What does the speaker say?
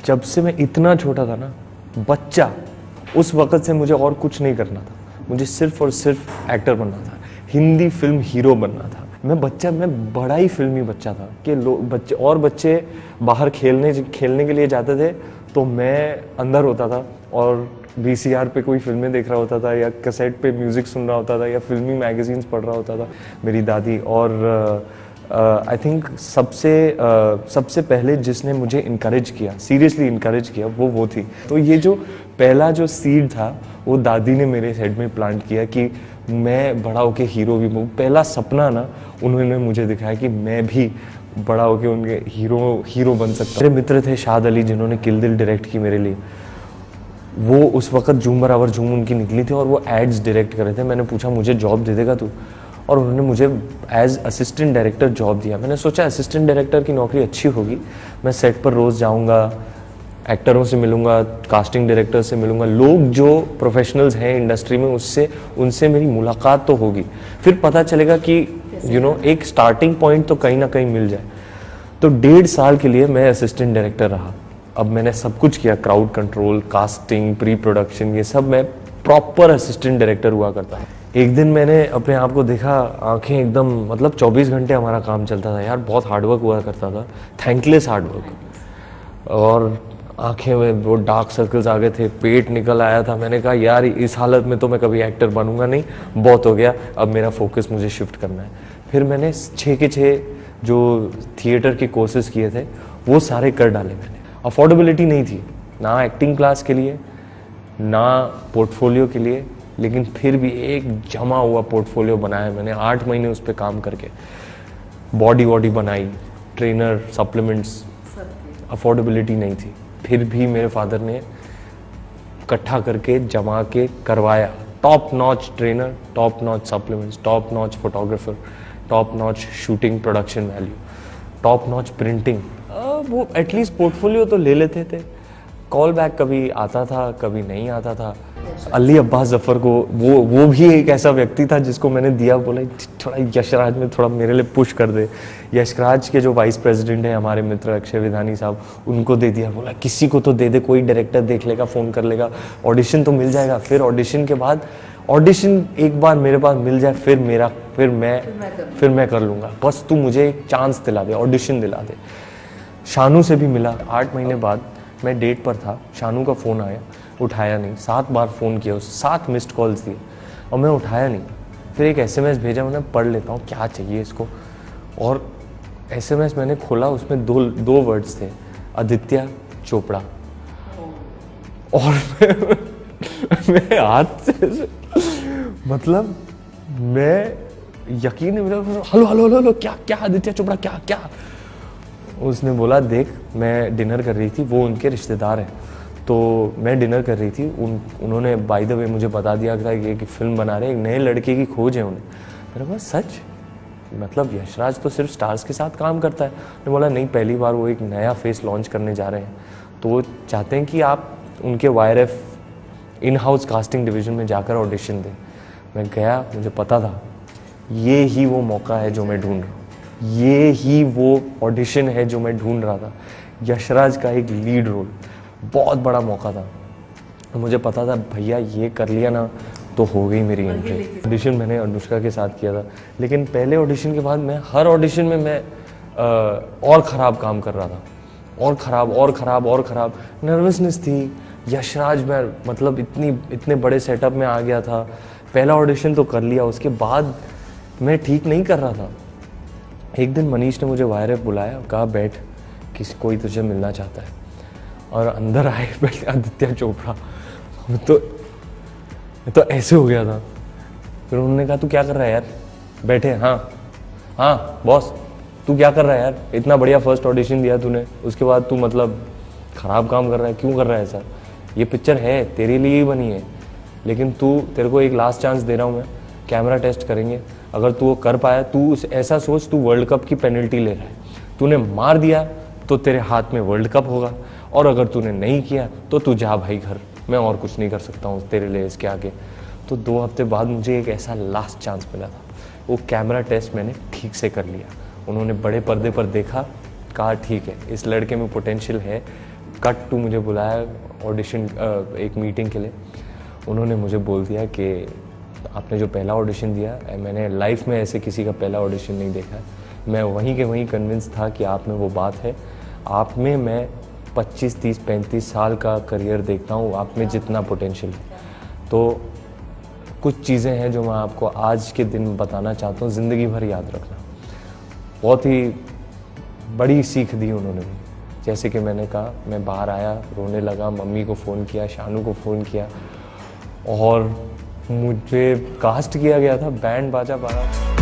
जब से मैं इतना छोटा था ना, बच्चा, उस वक़्त से मुझे और कुछ नहीं करना था। मुझे सिर्फ और सिर्फ एक्टर बनना था, हिंदी फिल्म हीरो बनना था। मैं बड़ा ही फिल्मी बच्चा था कि बच्चे बाहर खेलने के लिए जाते थे तो मैं अंदर होता था और वीसीआर पे कोई फिल्में देख रहा होता था या कैसेट पे म्यूज़िक सुन रहा होता था या फिल्मी मैगजीन्स पढ़ रहा होता था। मेरी दादी और आई थिंक सबसे पहले जिसने मुझे इनकरेज किया, सीरियसली इनकरेज किया, वो थी। तो ये जो पहला जो सीड था वो दादी ने मेरे हेड में प्लांट किया कि मैं बड़ा होके हीरो भी बनूं। पहला सपना ना उन्होंने मुझे दिखाया कि मैं भी बड़ा होके उनके हीरो बन सकता। मेरे मित्र थे शाद अली जिन्होंने किल दिल डायरेक्ट की मेरे लिए। वो उस वक्त झूम बराबर झूम उनकी निकली थी और वो एड्स डायरेक्ट कर रहे थे। मैंने पूछा मुझे जॉब दे देगा तू, और उन्होंने मुझे एज असिस्टेंट डायरेक्टर जॉब दिया। मैंने सोचा असिस्टेंट डायरेक्टर की नौकरी अच्छी होगी, मैं सेट पर रोज़ जाऊंगा, एक्टरों से मिलूंगा, कास्टिंग डायरेक्टर से मिलूंगा, लोग जो प्रोफेशनल्स हैं इंडस्ट्री में उनसे मेरी मुलाकात तो होगी, फिर पता चलेगा कि एक स्टार्टिंग पॉइंट तो कहीं ना कहीं मिल जाए। तो 1.5 साल के लिए मैं असिस्टेंट डायरेक्टर रहा। अब मैंने सब कुछ किया, crowd control, casting, pre production, ये सब मैं प्रॉपर असिस्टेंट डायरेक्टर हुआ करता। एक दिन मैंने अपने आप को देखा, आंखें एकदम, मतलब 24 घंटे हमारा काम चलता था यार, बहुत हार्डवर्क हुआ करता था, थैंकलेस हार्डवर्क, और आंखें में वो डार्क सर्कल्स आ गए थे, पेट निकल आया था। मैंने कहा यार इस हालत में तो मैं कभी एक्टर बनूंगा नहीं, बहुत हो गया, अब मेरा फोकस मुझे शिफ्ट करना है। फिर मैंने 6 के 6 जो थिएटर के कोर्सेज किए थे वो सारे कर डाले मैंने। अफोर्डेबिलिटी नहीं थी ना एक्टिंग क्लास के लिए ना पोर्टफोलियो के लिए, लेकिन फिर भी एक जमा हुआ पोर्टफोलियो बनाया मैंने 8 महीने उस पर काम करके। बॉडी बनाई, ट्रेनर, सप्लीमेंट्स, अफोर्डेबिलिटी नहीं थी, फिर भी मेरे फादर ने इकट्ठा करके जमा के करवाया। Top notch trainer, top notch supplements, top notch photographer, top notch shooting production value, top notch printing. वो एटलीस्ट पोर्टफोलियो तो ले लेते थे। कॉल बैक कभी आता था कभी नहीं आता था। अली अब्बास जफर को, वो भी एक ऐसा व्यक्ति था जिसको मैंने दिया, बोला थोड़ा यशराज में थोड़ा मेरे लिए पुश कर दे। यशराज के जो वाइस प्रेसिडेंट हैं हमारे मित्र अक्षय विधानी साहब, उनको दे दिया, बोला किसी को तो दे दे, कोई डायरेक्टर देख लेगा, फ़ोन कर लेगा, ऑडिशन तो मिल जाएगा। फिर ऑडिशन के बाद, ऑडिशन एक बार मेरे पास मिल जाए फिर मैं कर लूँगा, बस तू मुझे एक चांस दिला दे, ऑडिशन दिला दे। शानू से भी मिला। 8 महीने बाद मैं डेट पर था, शानू का फ़ोन आया, उठाया नहीं। 7 बार फ़ोन किया, 7 मिस्ड कॉल्स दिए और मैं उठाया नहीं। फिर एक एसएमएस भेजा, मैंने पढ़ लेता हूँ क्या चाहिए इसको, और एसएमएस मैंने खोला, उसमें दो वर्ड्स थे, आदित्य चोपड़ा। और मैं हाथ से, मतलब मैं यकीन नहीं, मेरा हेलो क्या आदित्य चोपड़ा क्या। उसने बोला देख मैं डिनर कर रही थी, वो उनके रिश्तेदार हैं, तो मैं डिनर कर रही थी, उन्होंने बाय द वे मुझे बता दिया था कि फिल्म बना रहे, एक नए लड़के की खोज है उन्हें। मैंने बोला सच, मतलब यशराज तो सिर्फ स्टार्स के साथ काम करता है। मैंने बोला नहीं, पहली बार वो एक नया फेस लॉन्च करने जा रहे हैं, तो वो चाहते हैं कि आप उनके वायरएफ इन हाउस कास्टिंग डिवीज़न में जाकर ऑडिशन दें। मैं गया, मुझे पता था ये ही वो मौका है जो मैं ढूंढ रहा हूँ, ये ही वो ऑडिशन है जो मैं ढूंढ रहा था। यशराज का एक लीड रोल, बहुत बड़ा मौका था। मुझे पता था भैया ये कर लिया ना तो हो गई मेरी एंट्री। ऑडिशन मैंने अनुष्का के साथ किया था, लेकिन पहले ऑडिशन के बाद मैं हर ऑडिशन में मैं और ख़राब काम कर रहा था, और ख़राब। नर्वसनेस थी। यशराज में मतलब इतने बड़े सेटअप में आ गया था। पहला ऑडिशन तो कर लिया, उसके बाद मैं ठीक नहीं कर रहा था। एक दिन मनीष ने मुझे वायरएफ बुलाया, कहा बैठ, कोई तुझे मिलना चाहता है। और अंदर आए बैठे आदित्य चोपड़ा, तो ऐसे हो गया था। फिर उन्होंने कहा तू क्या कर रहा है यार, बैठे। हाँ बॉस, तू क्या कर रहा है यार, इतना बढ़िया फर्स्ट ऑडिशन दिया तूने, उसके बाद तू मतलब ख़राब काम कर रहा है, क्यों कर रहा है ऐसा? ये पिक्चर है तेरे लिए ही बनी है, लेकिन तेरे को एक लास्ट चांस दे रहा हूँ मैं, कैमरा टेस्ट करेंगे, अगर तू वो कर पाया, तू ऐसा सोच तू वर्ल्ड कप की पेनल्टी ले रहा है, तूने मार दिया तो तेरे हाथ में वर्ल्ड कप होगा, और अगर तूने नहीं किया तो तू जा भाई घर, मैं और कुछ नहीं कर सकता हूँ तेरे लिए इसके आगे। तो 2 हफ्ते बाद मुझे एक ऐसा लास्ट चांस मिला था, वो कैमरा टेस्ट मैंने ठीक से कर लिया। उन्होंने बड़े पर्दे पर देखा, कहा ठीक है इस लड़के में पोटेंशियल है, कट टू मुझे बुलाया ऑडिशन एक मीटिंग के लिए। उन्होंने मुझे बोल दिया कि आपने जो पहला ऑडिशन दिया, मैंने लाइफ में ऐसे किसी का पहला ऑडिशन नहीं देखा है। मैं वहीं के वहीं कन्विंस था कि आप में वो बात है, आप में मैं 25, 30, 35 साल का करियर देखता हूँ, आप में जितना पोटेंशियल है। तो कुछ चीज़ें हैं जो मैं आपको आज के दिन बताना चाहता हूँ, ज़िंदगी भर याद रखना। बहुत ही बड़ी सीख दी उन्होंने मुझे। जैसे कि मैंने कहा, मैं बाहर आया, रोने लगा, मम्मी को फ़ोन किया, शानू को फ़ोन किया और मुझे कास्ट किया गया था, बैंड बाजा बारा।